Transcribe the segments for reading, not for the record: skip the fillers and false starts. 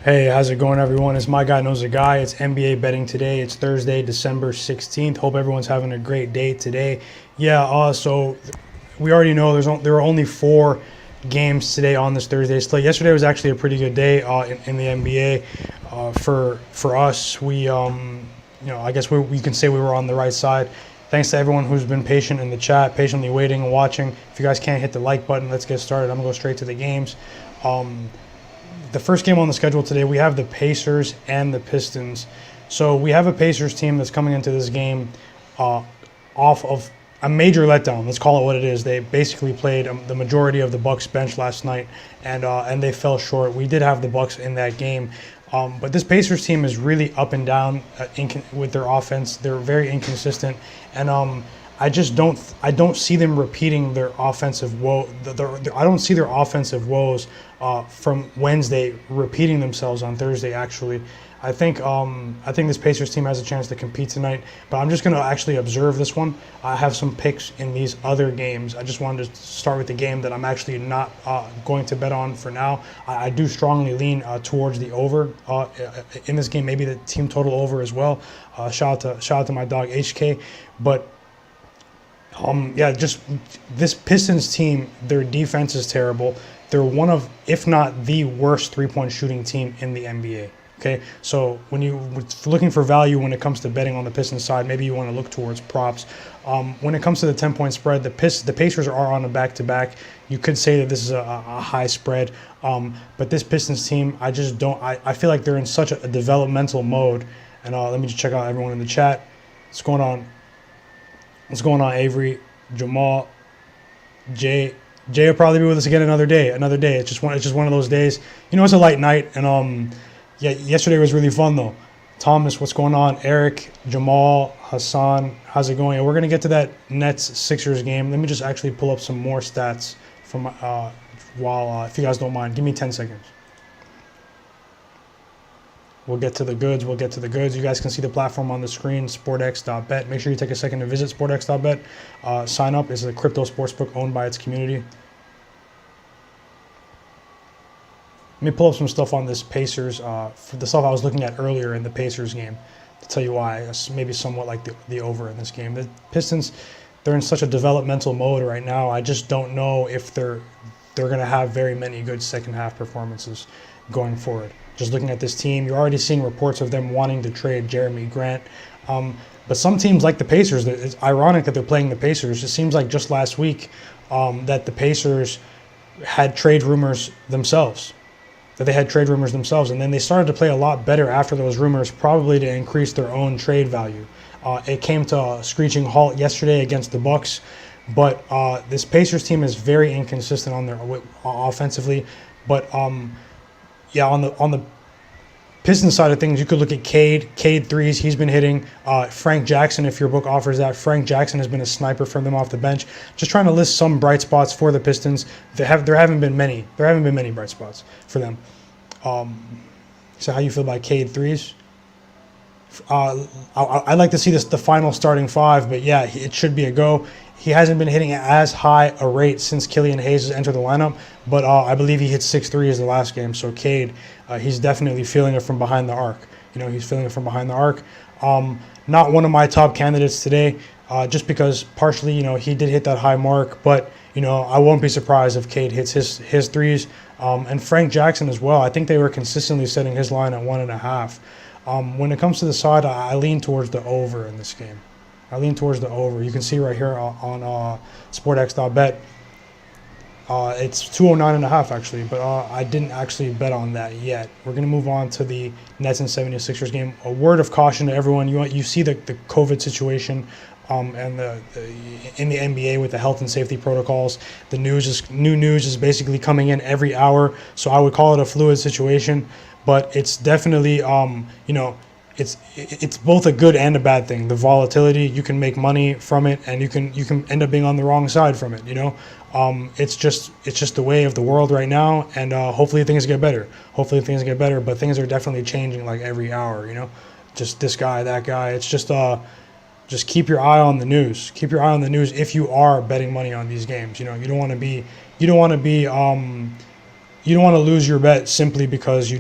Hey, how's it going, everyone? It's My Guy Knows a Guy. It's NBA betting today. It's Thursday, December 16th. Hope everyone's having a great day today. So we already know there are only four games today on this Thursday slate. Yesterday was actually a pretty good day in the NBA. For us, I guess we can say we were on the right side. Thanks to everyone who's been patient in the chat, patiently waiting and watching. If you guys can't hit the like button, let's get started. I'm gonna go straight to the games. The first game on the schedule today, we have the Pacers and the Pistons. So we have a Pacers team that's coming into this game off of a major letdown. Let's call it what it is. They basically played the majority of the Bucks bench last night, and they fell short. We did have the Bucks in that game, but this Pacers team is really up and down with their offense. They're very inconsistent, and I don't see them repeating their offensive woe. I don't see their offensive woes from Wednesday repeating themselves on Thursday. Actually, I think this Pacers team has a chance to compete tonight. But I'm just going to actually observe this one. I have some picks in these other games. I just wanted to start with the game that I'm actually not going to bet on for now. I do strongly lean towards the over in this game. Maybe the team total over as well. Shout out to my dog HK, but. Just this Pistons team, their defense is terrible. They're one of, if not the worst three-point shooting team in the NBA. Okay, so when you're looking for value when it comes to betting on the Pistons side, maybe you want to look towards props. When it comes to the 10-point spread, the Pacers are on a back-to-back. You could say that this is a high spread, but this Pistons team, I just don't. I feel like they're in such a developmental mode. And let me just check out everyone in the chat. What's going on? What's going on, Avery, Jamal, Jay? Jay will probably be with us again another day. It's just one of those days. You know, it's a light night, and yesterday was really fun though. Thomas, what's going on? Eric, Jamal, Hassan, how's it going? We're gonna get to that Nets Sixers game. Let me just actually pull up some more stats from if you guys don't mind, give me 10 seconds. We'll get to the goods. You guys can see the platform on the screen, SPORTX.bet. Make sure you take a second to visit SPORTX.bet. Sign up. It's a crypto sportsbook owned by its community. Let me pull up some stuff on this Pacers, for the stuff I was looking at earlier in the Pacers game, to tell you why. It's maybe somewhat like the over in this game. The Pistons, they're in such a developmental mode right now. I just don't know if they're going to have very many good second half performances going forward. Just looking at this team, you're already seeing reports of them wanting to trade Jeremy Grant. But some teams like the Pacers, it's ironic that they're playing the Pacers. It seems like just last week that the Pacers had trade rumors themselves. And then they started to play a lot better after those rumors, probably to increase their own trade value. It came to a screeching halt yesterday against the Bucks. But this Pacers team is very inconsistent on their offensively. But on the Pistons side of things, you could look at Cade threes. He's been hitting. Frank Jackson, if your book offers that. Frank Jackson has been a sniper from them off the bench. Just trying to list some bright spots for the Pistons. There haven't been many. There haven't been many bright spots for them. So how you feel about Cade threes? I'd like to see the final starting five, but yeah, it should be a go. He hasn't been hitting at as high a rate since Killian Hayes has entered the lineup, but I believe he hit 6 threes the last game. So Cade, he's definitely feeling it from behind the arc. He's feeling it from behind the arc. Not one of my top candidates today, just because partially, he did hit that high mark, but I won't be surprised if Cade hits his threes. And Frank Jackson as well. I think they were consistently setting his line at 1.5. When it comes to the side, I lean towards the over in this game. You can see right here on SPORTX.bet. It's 209.5 actually, but I didn't actually bet on that yet. We're going to move on to the Nets and 76ers game. A word of caution to everyone. You see the COVID situation and in the NBA with the health and safety protocols. The new news is basically coming in every hour, so I would call it a fluid situation. But it's definitely it's both a good and a bad thing. The volatility, you can make money from it, and you can end up being on the wrong side from it. It's just the way of the world right now, and hopefully things get better. But things are definitely changing like every hour. Just this guy, that guy. It's just keep your eye on the news. Keep your eye on the news if you are betting money on these games. You don't want to be you don't want to lose your bet simply because you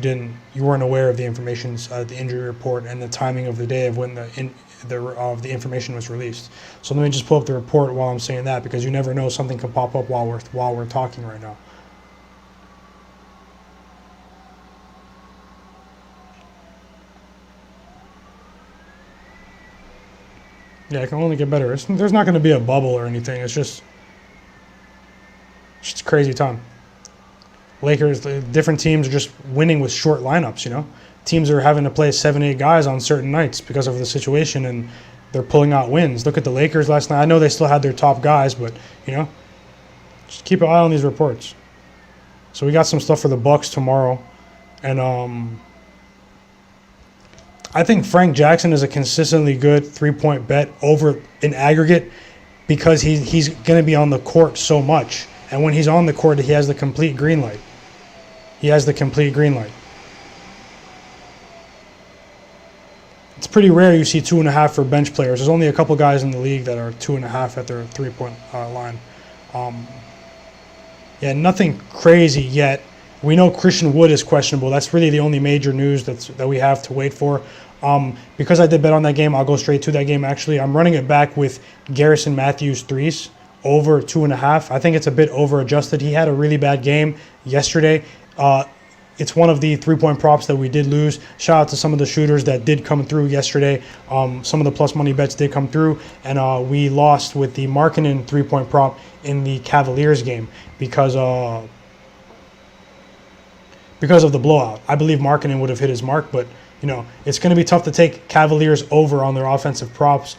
weren't aware of the information, the injury report, and the timing of the day of when the information was released. So let me just pull up the report while I'm saying that, because you never know, something could pop up while we're talking right now. Yeah, it can only get better. There's not going to be a bubble or anything. It's just a crazy time. Lakers, the different teams are just winning with short lineups, you know. Teams are having to play 7-8 guys on certain nights because of the situation, and they're pulling out wins. Look at the Lakers last night. I know they still had their top guys, but, you know, just keep an eye on these reports. So we got some stuff for the Bucks tomorrow. And I think Frank Jackson is a consistently good three-point bet over in aggregate because he's going to be on the court so much. And when he's on the court, he has the complete green light. He has the complete green light. It's pretty rare you see 2.5 for bench players. There's only a couple guys in the league that are 2.5 at their three-point line. Yeah, nothing crazy yet. We know Christian Wood is questionable. That's really the only major news that we have to wait for. Because I did bet on that game, I'll go straight to that game. Actually, I'm running it back with Garrison Matthews threes over 2.5. I think it's a bit over adjusted. He had a really bad game yesterday. It's one of the three-point props that we did lose. Shout out to some of the shooters that did come through yesterday. Some of the plus money bets did come through, and we lost with the Markkanen three-point prop in the Cavaliers game because of the blowout. I believe Markkanen would have hit his mark, but you know, it's going to be tough to take Cavaliers over on their offensive props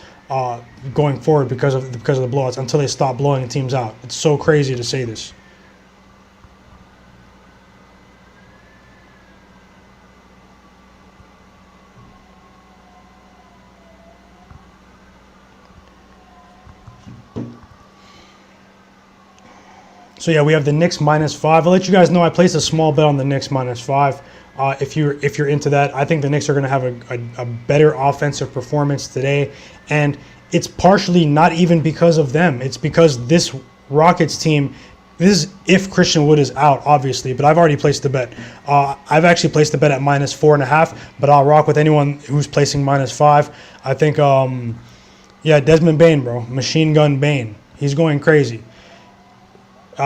going forward because of the blowouts until they stop blowing teams out. It's so crazy to say this. So yeah, we have the Knicks -5. I'll let you guys know I placed a small bet on the Knicks -5. If you're into that, I think the Knicks are going to have a better offensive performance today, and it's partially not even because of them. It's because this Rockets team. This is if Christian Wood is out, obviously, but I've already placed the bet. I've actually placed the bet at -4.5, but I'll rock with anyone who's placing -5. I think, yeah, Desmond Bane, bro, Machine Gun Bane. He's going crazy.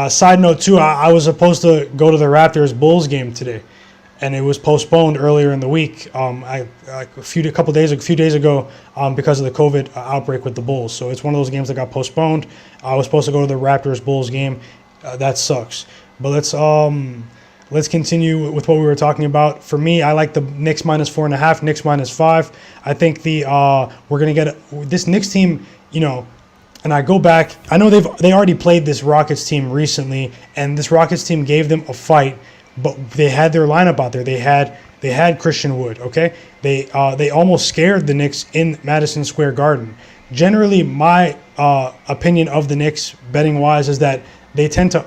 Side note too, I was supposed to go to the Raptors-Bulls game today, and it was postponed earlier in the week. A few days ago, because of the COVID outbreak with the Bulls. So it's one of those games that got postponed. I was supposed to go to the Raptors-Bulls game. That sucks. But let's continue with what we were talking about. For me, I like the Knicks -4.5, Knicks -5. I think we're gonna get this Knicks team, you know. And I go back. I know they already played this Rockets team recently, and this Rockets team gave them a fight. But they had their lineup out there. They had Christian Wood. Okay, they almost scared the Knicks in Madison Square Garden. Generally, my opinion of the Knicks betting wise is that they tend to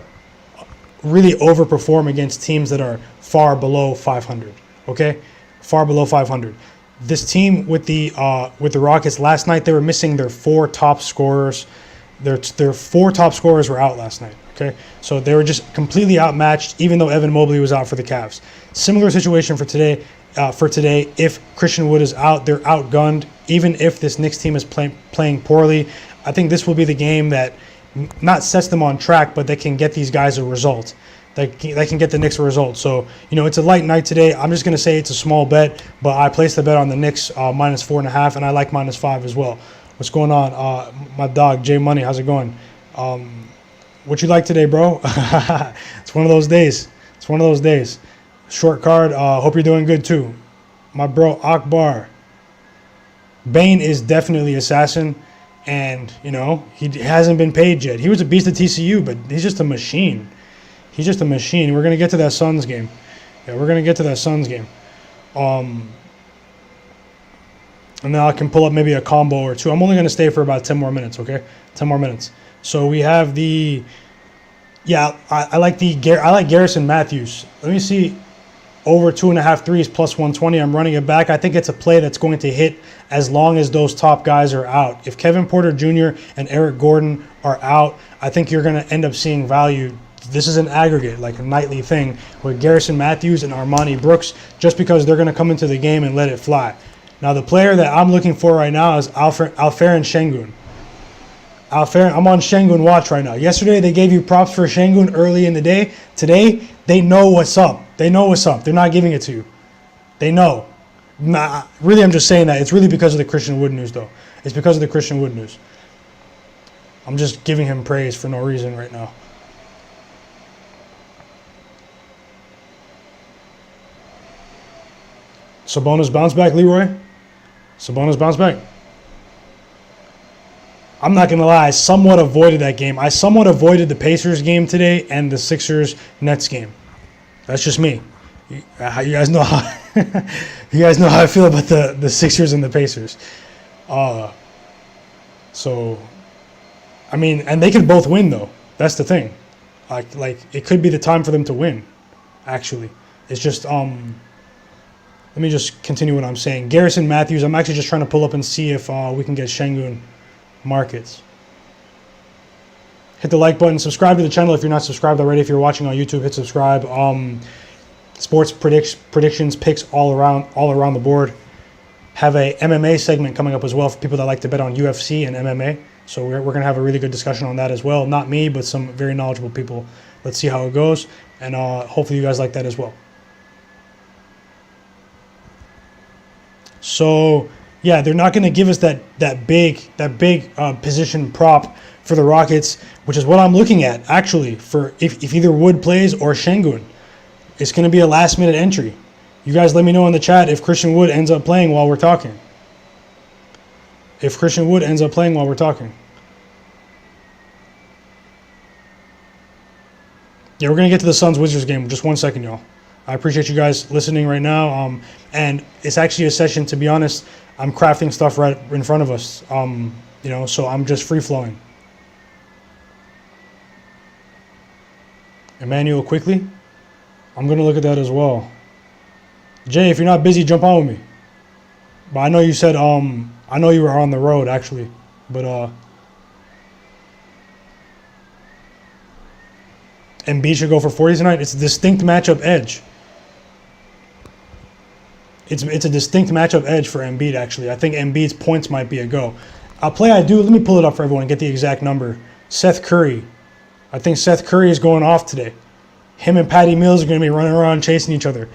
really overperform against teams that are far below 500. Okay, far below 500. This team with the Rockets last night, they were missing their 4 top scorers. Their 4 top scorers were out last night. Okay, so they were just completely outmatched, even though Evan Mobley was out for the Cavs. Similar situation for today. If Christian Wood is out, they're outgunned. Even if this Knicks team is playing poorly, I think this will be the game that not sets them on track, but they can get these guys a result. They can get the Knicks a result. So, you know, it's a light night today. I'm just going to say it's a small bet, but I placed the bet on the Knicks -4.5, and I like -5 as well. What's going on? My dog, J Money, how's it going? What you like today, bro? It's one of those days. It's one of those days. Short card. Hope you're doing good, too. My bro, Akbar. Bane is definitely assassin, and, you know, he hasn't been paid yet. He was a beast at TCU, but he's just a machine. He's just a machine. We're going to get to that Suns game. Yeah, we're going to get to that Suns game. And then I can pull up maybe a combo or two. I'm only going to stay for about 10 more minutes, okay? 10 more minutes. So we have the... Yeah, I like Garrison Matthews. Let me see. Over 2.5 threes plus 120. I'm running it back. I think it's a play that's going to hit as long as those top guys are out. If Kevin Porter Jr. and Eric Gordon are out, I think you're going to end up seeing value this is an aggregate, like a nightly thing with Garrison Matthews and Armani Brooks, just because they're going to come into the game and let it fly. Now, the player that I'm looking for right now is Alperen Şengün. I'm on Şengün watch right now. Yesterday, they gave you props for Şengün early in the day. Today, they know what's up. They know what's up. They're not giving it to you. They know. Nah, really, I'm just saying that. It's really because of the Christian Wood news, though. It's because of the Christian Wood news. I'm just giving him praise for no reason right now. Sabonis bounce back, Leroy. Sabonis bounce back. I'm not going to lie. I somewhat avoided that game. I somewhat avoided the Pacers game today and the Sixers-Nets game. That's just me. You guys know how you guys know how I feel about the Sixers and the Pacers. So, I mean, and they could both win, though. That's the thing. Like it could be the time for them to win, actually. It's just, let me just continue what I'm saying. Garrison Matthews, I'm actually just trying to pull up and see if we can get Şengün markets. Hit the like button. Subscribe to the channel if you're not subscribed already. If you're watching on YouTube, hit subscribe. Sports predictions, picks all around the board. Have a MMA segment coming up as well for people that like to bet on UFC and MMA. So we're going to have a really good discussion on that as well. Not me, but some very knowledgeable people. Let's see how it goes. And hopefully you guys like that as well. So, yeah, they're not going to give us that big position prop for the Rockets, which is what I'm looking at, actually, for if either Wood plays or Şengün. It's going to be a last-minute entry. You guys let me know in the chat if Christian Wood ends up playing while we're talking. If Christian Wood ends up playing while we're talking. Yeah, we're going to get to the Suns-Wizards game. Just 1 second, y'all. I appreciate you guys listening right now. And it's actually a session, to be honest, I'm crafting stuff right in front of us. So I'm just free-flowing. Emmanuel quickly. I'm going to look at that as well. Jay, if you're not busy, jump on with me. But I know you said, I know you were on the road, actually. But, Embiid should go for 40 tonight. It's a distinct matchup edge. It's a distinct matchup edge for Embiid, actually. I think Embiid's points might be a go. Let me pull it up for everyone and get the exact number. Seth Curry. I think Seth Curry is going off today. Him and Patty Mills are going to be running around chasing each other.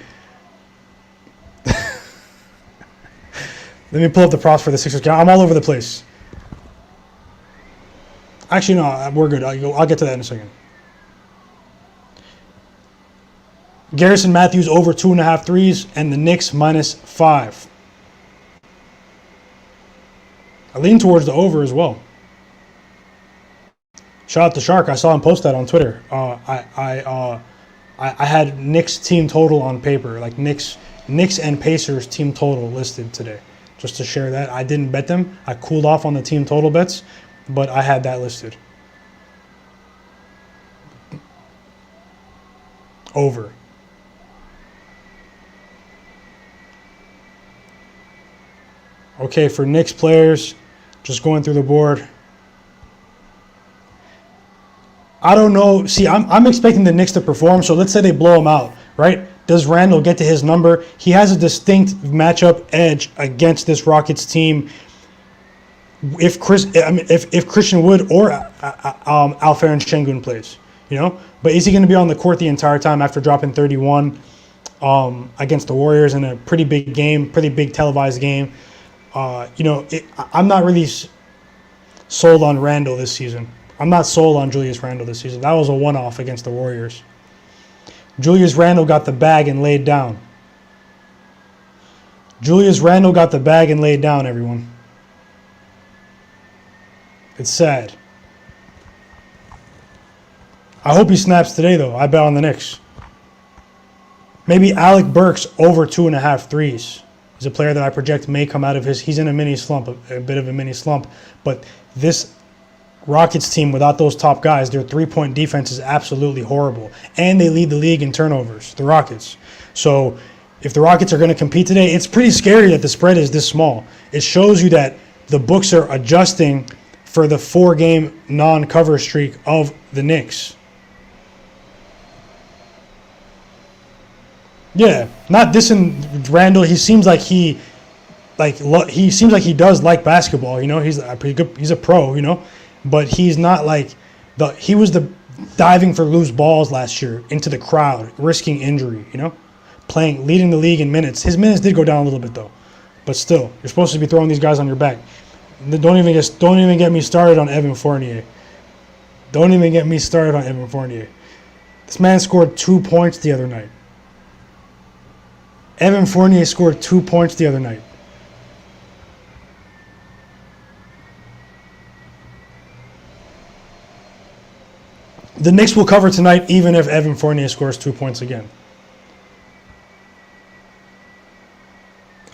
Let me pull up the props for the Sixers. I'm all over the place. Actually, no, we're good. I'll get to that in a second. Garrison Matthews over 2.5 threes, and the Knicks -5. I lean towards the over as well. Shout out to Shark. I saw him post that on Twitter. I had Knicks team total on paper, like Knicks and Pacers team total listed today. Just to share that. I didn't bet them. I cooled off on the team total bets, but I had that listed. Over. Okay, for Knicks players, just going through the board. I don't know. See, I'm expecting the Knicks to perform, so let's say they blow them out, right? Does Randall get to his number? He has a distinct matchup edge against this Rockets team. If Christian Wood or Alperen Şengün plays, but is he going to be on the court the entire time after dropping 31 against the Warriors in a pretty big game, pretty big televised game? I'm not really sold on Randall this season. I'm not sold on Julius Randle this season. That was a one-off against the Warriors. Julius Randle got the bag and laid down. Julius Randle got the bag and laid down, everyone. It's sad. I hope he snaps today, though. I bet on the Knicks. Maybe Alec Burks over 2.5 threes. He's a player that I project may come out of he's in a mini slump, a bit of a mini slump. But this Rockets team, without those top guys, their three-point defense is absolutely horrible. And they lead the league in turnovers, the Rockets. So if the Rockets are going to compete today, it's pretty scary that the spread is this small. It shows you that the books are adjusting for the 4-game non-cover streak of the Knicks. Yeah, not dissing Randall. He seems like he seems like he does like basketball. You know, he's a pretty good. He's a pro. You know, but he's not like he was the diving for loose balls last year into the crowd, risking injury. You know, leading the league in minutes. His minutes did go down a little bit though, but still, you're supposed to be throwing these guys on your back. Don't even get me started on Evan Fournier. Don't even get me started on Evan Fournier. This man scored 2 points the other night. Evan Fournier scored 2 points the other night. The Knicks will cover tonight even if Evan Fournier scores 2 points again.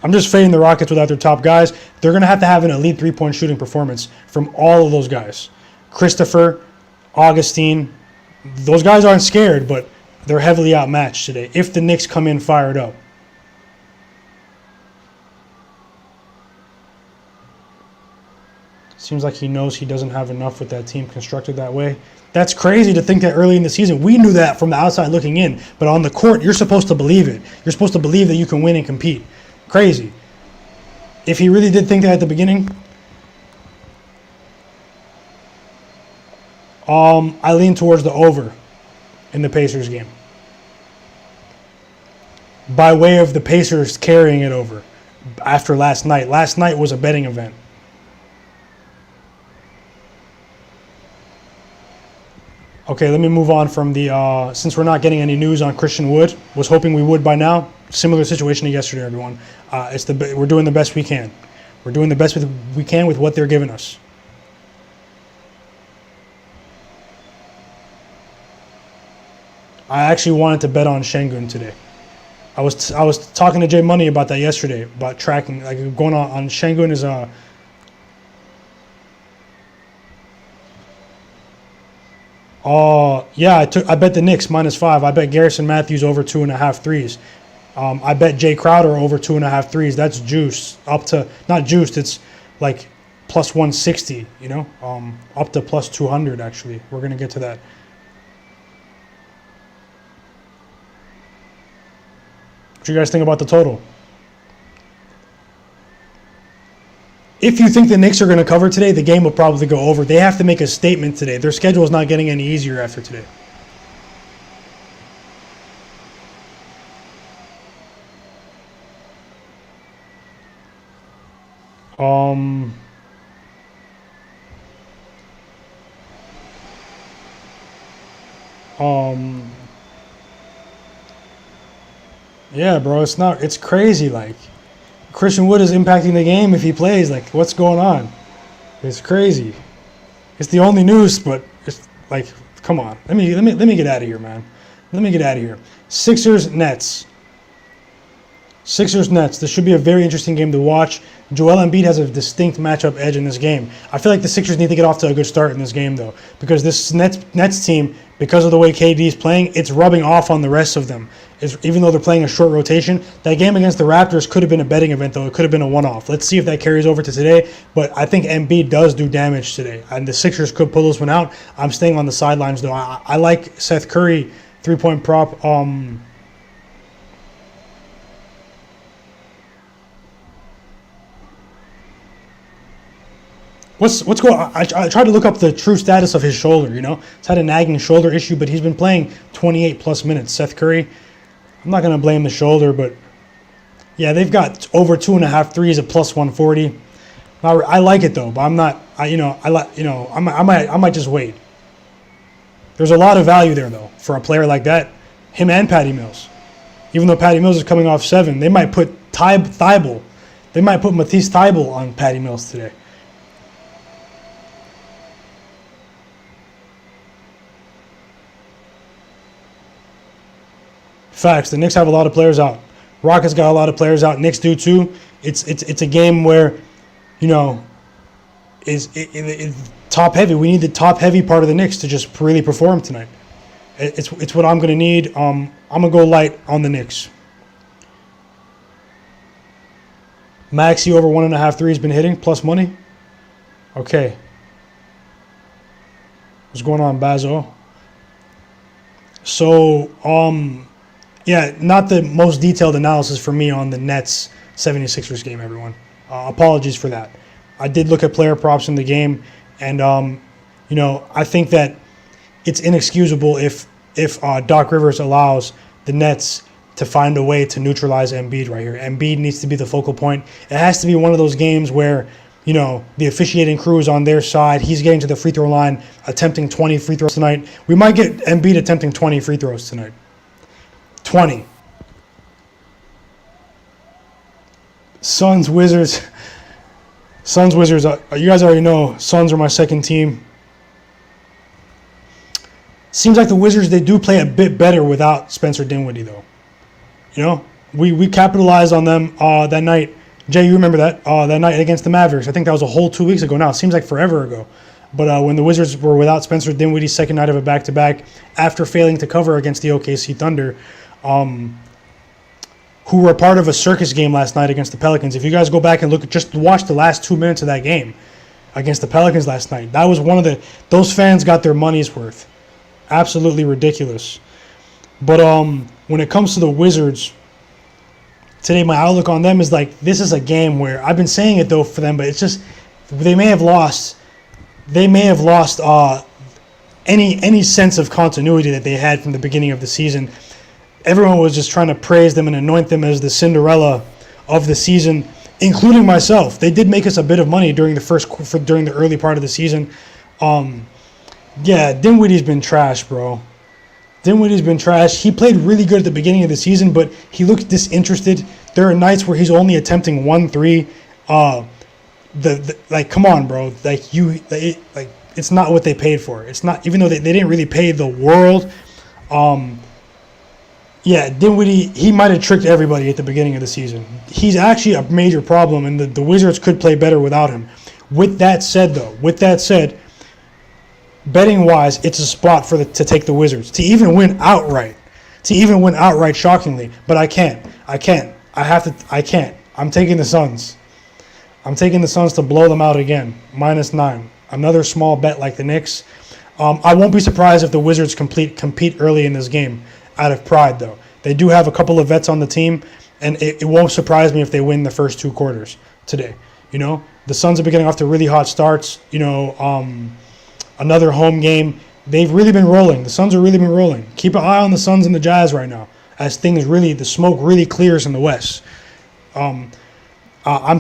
I'm just fading the Rockets without their top guys. They're going to have an elite three-point shooting performance from all of those guys. Christopher, Augustine, those guys aren't scared, but they're heavily outmatched today if the Knicks come in fired up. Seems like he knows he doesn't have enough with that team constructed that way. That's crazy to think that early in the season. We knew that from the outside looking in, but on the court, you're supposed to believe it. You're supposed to believe that you can win and compete. Crazy. If he really did think that at the beginning, I lean towards the over in the Pacers game. By way of the Pacers carrying it over after last night. Last night was a betting event. Okay, let me move on from the, since we're not getting any news on Christian Wood, was hoping we would by now. Similar situation to yesterday, everyone. We're doing the best we can. We're doing the best we can with what they're giving us. I actually wanted to bet on Şengün today. I was talking to Jay Money about that yesterday, about tracking, like going on Şengün is yeah, I bet the Knicks -5. I bet Garrison Matthews over 2.5 threes. I bet Jay Crowder over 2.5 threes. That's juice up to, not juiced, it's like plus 160, you know, up to plus 200 actually. We're going to get to that. What do you guys think about the total? If you think the Knicks are going to cover today, the game will probably go over. They have to make a statement today. Their schedule is not getting any easier after today. Yeah, bro, it's crazy. Like, Christian Wood is impacting the game if he plays. Like, what's going on? It's crazy. It's the only news, but it's like, come on. Let me get out of here, man. Let me get out of here. Sixers Nets. Sixers Nets. This should be a very interesting game to watch. Joel Embiid has a distinct matchup edge in this game. I feel like the Sixers need to get off to a good start in this game, though, because this Nets team, because of the way KD is playing, it's rubbing off on the rest of them. Even though they're playing a short rotation, that game against the Raptors could have been a betting event, though. It could have been a one-off. Let's see if that carries over to today. But I think Embiid does do damage today, and the Sixers could pull this one out. I'm staying on the sidelines, though. I like Seth Curry three-point prop. What's going on? I tried to look up the true status of his shoulder, you know. He's had a nagging shoulder issue, but he's been playing 28-plus minutes. Seth Curry, I'm not going to blame the shoulder, but yeah, they've got over 2.5 threes at plus 140. I like it, though, but I'm not, I might just wait. There's a lot of value there, though, for a player like that, him and Patty Mills. Even though Patty Mills is coming off 7, they might put Thibault. They might put Matisse Thibault on Patty Mills today. Facts. The Knicks have a lot of players out. Rockets got a lot of players out. Knicks do too. It's a game where, you know, is top heavy. We need the top heavy part of the Knicks to just really perform tonight. It's what I'm gonna need. I'm gonna go light on the Knicks. Maxey over 1.5 threes been hitting plus money. Okay. What's going on, Bazo? So Yeah, not the most detailed analysis for me on the Nets 76ers game, everyone. Apologies for that. I did look at player props in the game, and I think that it's inexcusable if Doc Rivers allows the Nets to find a way to neutralize Embiid right here. Embiid needs to be the focal point. It has to be one of those games where, the officiating crew is on their side. He's getting to the free throw line, attempting 20 free throws tonight. We might get Embiid attempting 20 free throws tonight. 20. Suns, Wizards. You guys already know Suns are my second team. Seems like the Wizards, they do play a bit better without Spencer Dinwiddie, though. We capitalized on them that night. Jay, you remember that night against the Mavericks. I think that was a whole 2 weeks ago now. It seems like forever ago. But when the Wizards were without Spencer Dinwiddie's second night of a back-to-back, after failing to cover against the OKC Thunder, who were a part of a circus game last night against the Pelicans. If you guys go back and just watch the last 2 minutes of that game against the Pelicans last night, that was those fans got their money's worth. Absolutely ridiculous. But when it comes to the Wizards, today my outlook on them is like, this is a game where, I've been saying it though for them, but it's just, they may have lost any sense of continuity that they had from the beginning of the season. Everyone was just trying to praise them and anoint them as the Cinderella of the season, including myself. They did make us a bit of money during the early part of the season. Dinwiddie's been trash, bro. Dinwiddie's been trash. He played really good at the beginning of the season, but he looked disinterested. There are nights where he's only attempting 1-3. Come on, bro. It's not what they paid for. It's not, even though they didn't really pay the world. Dinwiddie, he might have tricked everybody at the beginning of the season. He's actually a major problem, and the Wizards could play better without him. With that said, betting-wise, it's a spot to take the Wizards. To even win outright, shockingly. But I can't. I can't. I'm taking the Suns. I'm taking the Suns to blow them out again. -9. Another small bet like the Knicks. I won't be surprised if the Wizards compete early in this game out of pride, though. They do have a couple of vets on the team, and it won't surprise me if they win the first 2 quarters today. The Suns have been getting off to really hot starts. Another home game. They've really been rolling. The Suns have really been rolling. Keep an eye on the Suns and the Jazz right now, as the smoke really clears in the West. I'm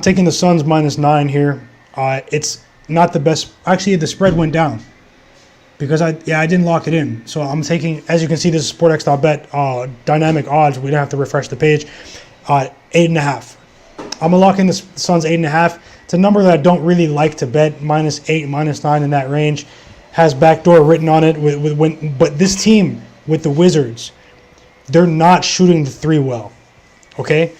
taking the Suns -9 here. It's not the best. Actually, the spread went down because I didn't lock it in. So I'm taking, as you can see, this is SPORTX.bet dynamic odds. We don't have to refresh the page. 8.5. I'm going to lock in the Suns 8.5. It's a number that I don't really like to bet. -8, -9 in that range. Has backdoor written on it. But this team with the Wizards, they're not shooting the 3 well. Okay?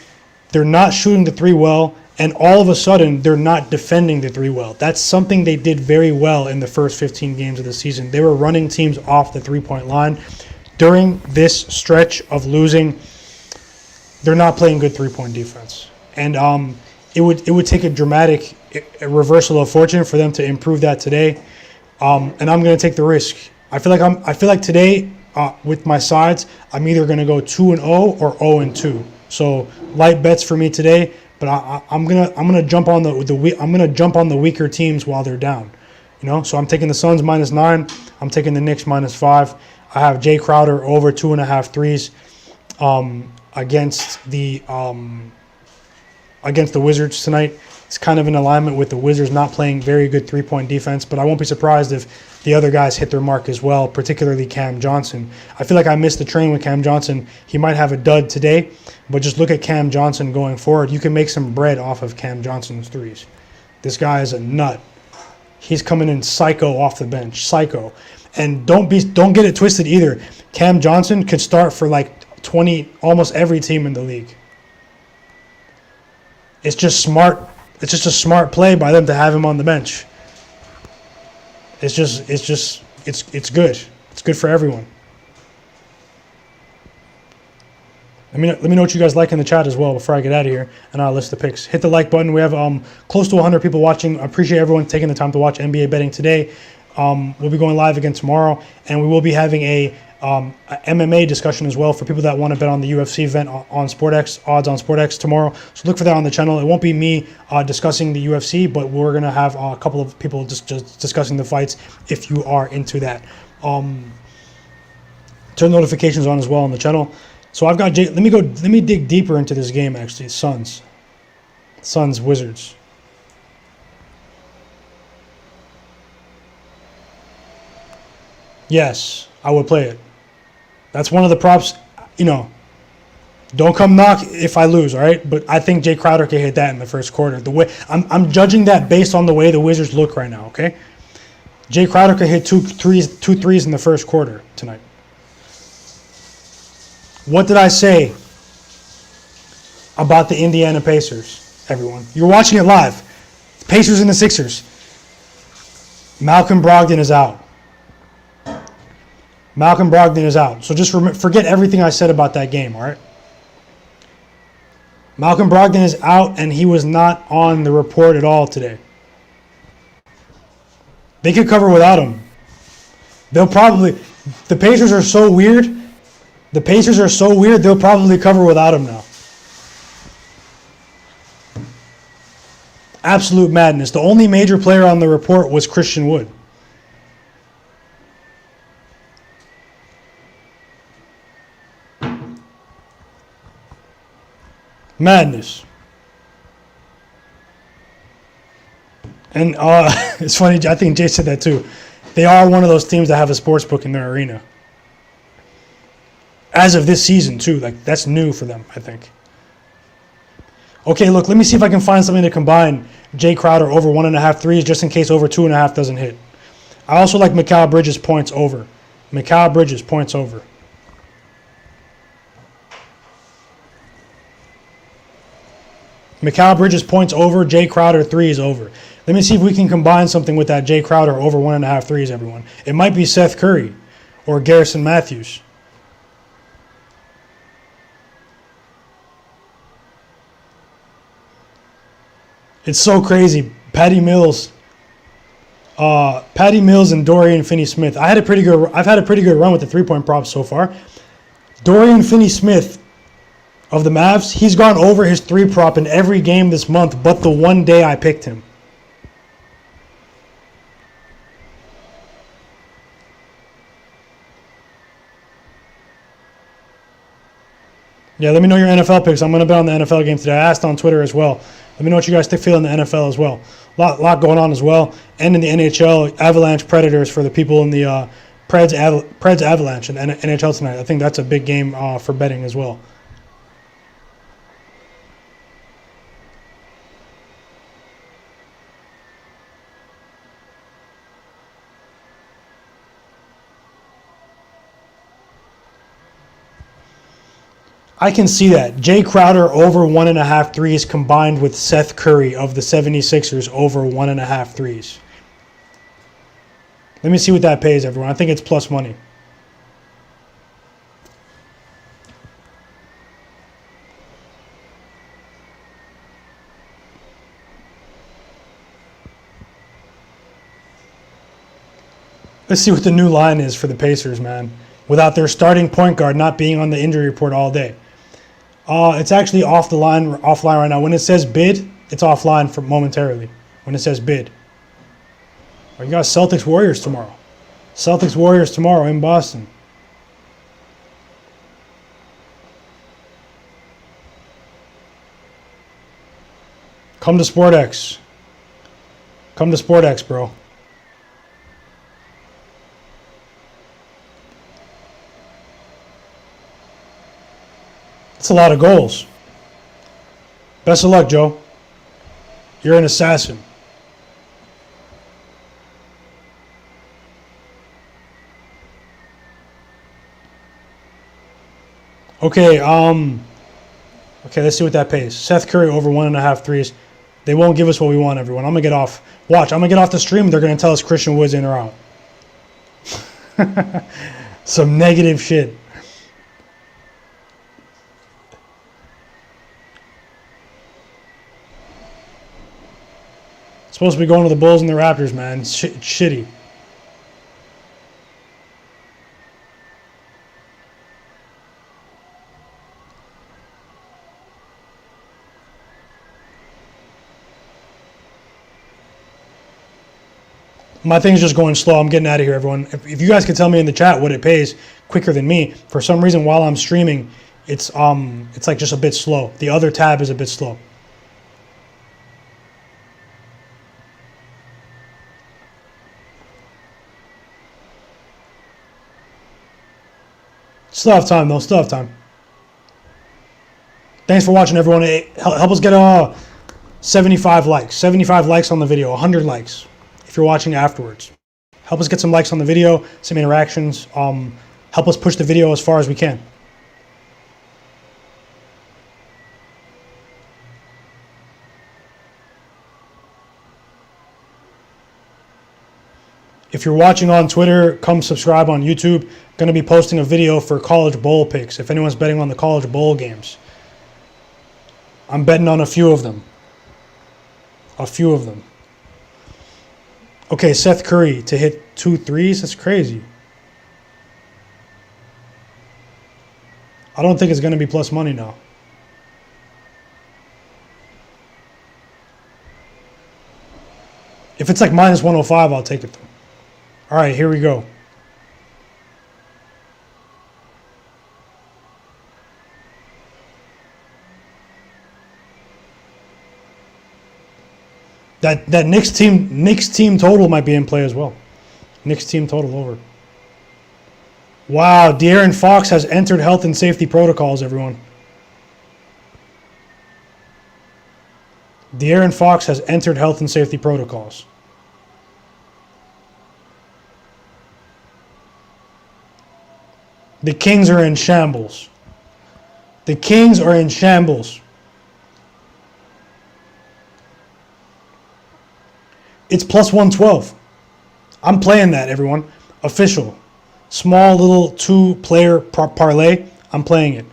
They're not shooting the 3 well, and all of a sudden, they're not defending the 3 well. That's something they did very well in the first 15 games of the season. They were running teams off the 3-point line. During this stretch of losing, they're not playing good 3-point defense. And it would take a dramatic reversal of fortune for them to improve that today. And I'm going to take the risk. I feel like today, with my sides, I'm either going to go 2-0 or 0-2. So light bets for me today, but I'm gonna jump on the weaker teams while they're down. So I'm taking the Suns -9. I'm taking the Knicks -5. I have Jay Crowder over 2.5 threes against the Wizards tonight. It's kind of in alignment with the Wizards not playing very good 3-point defense, but I won't be surprised if the other guys hit their mark as well, particularly Cam Johnson. I feel like I missed the train with Cam Johnson. He might have a dud today, but just look at Cam Johnson going forward. You can make some bread off of Cam Johnson's threes. This guy is a nut. He's coming in psycho off the bench, psycho. And don't get it twisted either. Cam Johnson could start for like 20, almost every team in the league. It's just smart. It's just a smart play by them to have him on the bench. It's good. It's good for everyone. Let me know what you guys like in the chat as well before I get out of here, and I'll list the picks. Hit the like button. We have close to 100 people watching. I appreciate everyone taking the time to watch NBA betting today. We'll be going live again tomorrow, and we will be having a MMA discussion as well for people that want to bet on the UFC event on SPORTX, odds on SPORTX tomorrow. So look for that on the channel. It won't be me discussing the UFC, but we're going to have a couple of people just discussing the fights if you are into that. Turn notifications on as well on the channel. So I've got let me dig deeper into this game actually. Suns, Wizards. Yes, I would play it. That's one of the props, you know. Don't come knock if I lose, all right? But I think Jay Crowder can hit that in the first quarter. The way I'm judging that based on the way the Wizards look right now, okay? Jay Crowder could hit two threes in the first quarter tonight. What did I say about the Indiana Pacers, everyone? You're watching it live. Pacers and the Sixers. Malcolm Brogdon is out. Malcolm Brogdon is out. So just forget everything I said about that game, all right? Malcolm Brogdon is out, and he was not on the report at all today. They could cover without him. The Pacers are so weird. They'll probably cover without him now. Absolute madness. The only major player on the report was Christian Wood. Madness. And it's funny, I think Jay said that too. They are one of those teams that have a sports book in their arena. As of this season too. Like, that's new for them, I think. Okay, look, let me see if I can find something to combine Jay Crowder over 1.5 threes just in case over 2.5 doesn't hit. I also like Mikal Bridges points over. Mikal Bridges points over. Mikal Bridges points over, Jay Crowder threes over. Let me see if we can combine something with that Jay Crowder over 1.5 threes, everyone. It might be Seth Curry or Garrison Matthews. It's so crazy. Patty Mills and Dorian Finney-Smith. I've had a pretty good run with the 3-point props so far. Dorian Finney-Smith of the Mavs, he's gone over his 3 prop in every game this month, but the one day I picked him. Yeah, let me know your NFL picks. I'm going to bet on the NFL game today. I asked on Twitter as well. Let me know what you guys feel in the NFL as well. Lot going on as well. And in the NHL, Avalanche Predators for the people in the Preds Avalanche in the NHL tonight. I think that's a big game for betting as well. I can see that. Jay Crowder over 1.5 threes combined with Seth Curry of the 76ers over 1.5 threes. Let me see what that pays, everyone. I think it's plus money. Let's see what the new line is for the Pacers, man. Without their starting point guard not being on the injury report all day. It's actually offline right now. When it says bid, it's offline for momentarily. When it says bid. You got Celtics Warriors tomorrow. Celtics Warriors tomorrow in Boston. Come to SPORTX. Come to SPORTX, bro. That's a lot of goals. Best of luck, Joe. You're an assassin. Okay, let's see what that pays. Seth Curry over 1.5 threes. They won't give us what we want, everyone. I'm going to get off. Watch, I'm going to get off the stream. They're going to tell us Christian Wood's in or out. Some negative shit. Supposed to be going to the Bulls and the Raptors, man. It's shitty. My thing's just going slow. I'm getting out of here, everyone. If you guys could tell me in the chat what it pays quicker than me, for some reason while I'm streaming, it's like just a bit slow. The other tab is a bit slow. Still have time though. Still have time. Thanks for watching, everyone. Help us get 75 likes. 75 likes on the video. 100 likes if you're watching afterwards. Help us get some likes on the video, some interactions. Help us push the video as far as we can. If you're watching on Twitter, come subscribe on YouTube. Going to be posting a video for college bowl picks. If anyone's betting on the college bowl games, I'm betting on a few of them. A few of them. Okay, Seth Curry to hit 2 threes. That's crazy. I don't think it's going to be plus money now. If it's like minus 105, I'll take it though. All right, here we go. That Knicks team total might be in play as well. Knicks team total over. Wow, De'Aaron Fox has entered health and safety protocols, everyone. De'Aaron Fox has entered health and safety protocols. The Kings are in shambles. The Kings are in shambles. It's plus 112. I'm playing that, everyone. Official. Small little 2-player parlay. I'm playing it.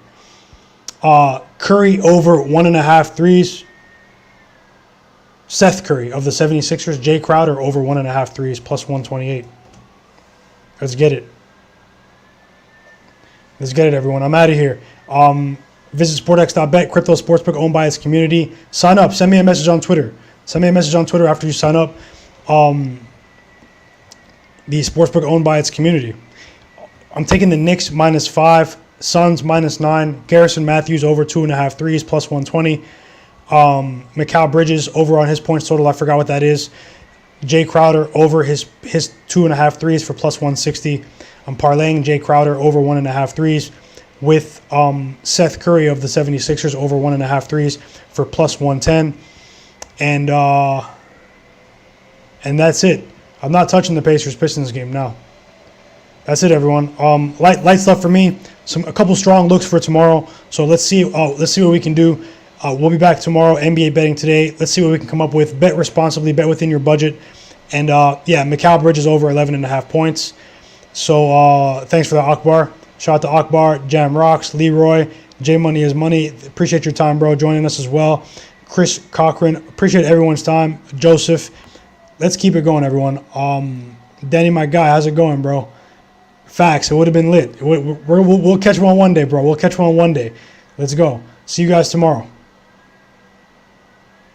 Curry over 1.5 threes. Seth Curry of the 76ers. Jay Crowder over 1.5 threes. Plus 128. Let's get it. Let's get it, everyone. I'm out of here. Visit SPORTX.bet, crypto sportsbook owned by its community. Sign up. Send me a message on Twitter. Send me a message on Twitter after you sign up. The sportsbook owned by its community. I'm taking the Knicks -5, Suns -9, Garrison Matthews over 2.5 threes plus 120. Mikal Bridges over on his points total. I forgot what that is. Jay Crowder over his 2.5 threes for plus 160. I'm parlaying Jay Crowder over 1.5 threes with Seth Curry of the 76ers over 1.5 threes for plus 110. And that's it. I'm not touching the Pacers-Pistons game now. That's it, everyone. Light stuff for me. A couple strong looks for tomorrow. So let's see what we can do. We'll be back tomorrow. NBA betting today. Let's see what we can come up with. Bet responsibly. Bet within your budget. And yeah, Mikal Bridges over 11.5 points. So thanks for that, Akbar. Shout out to Akbar, Jam Rocks, Leroy, J Money is Money. Appreciate your time, bro, joining us as well. Chris Cochran, appreciate everyone's time. Joseph, let's keep it going, everyone. Danny, my guy, how's it going, bro? Facts, it would have been lit. We'll catch one one day, bro. We'll catch one day. Let's go. See you guys tomorrow.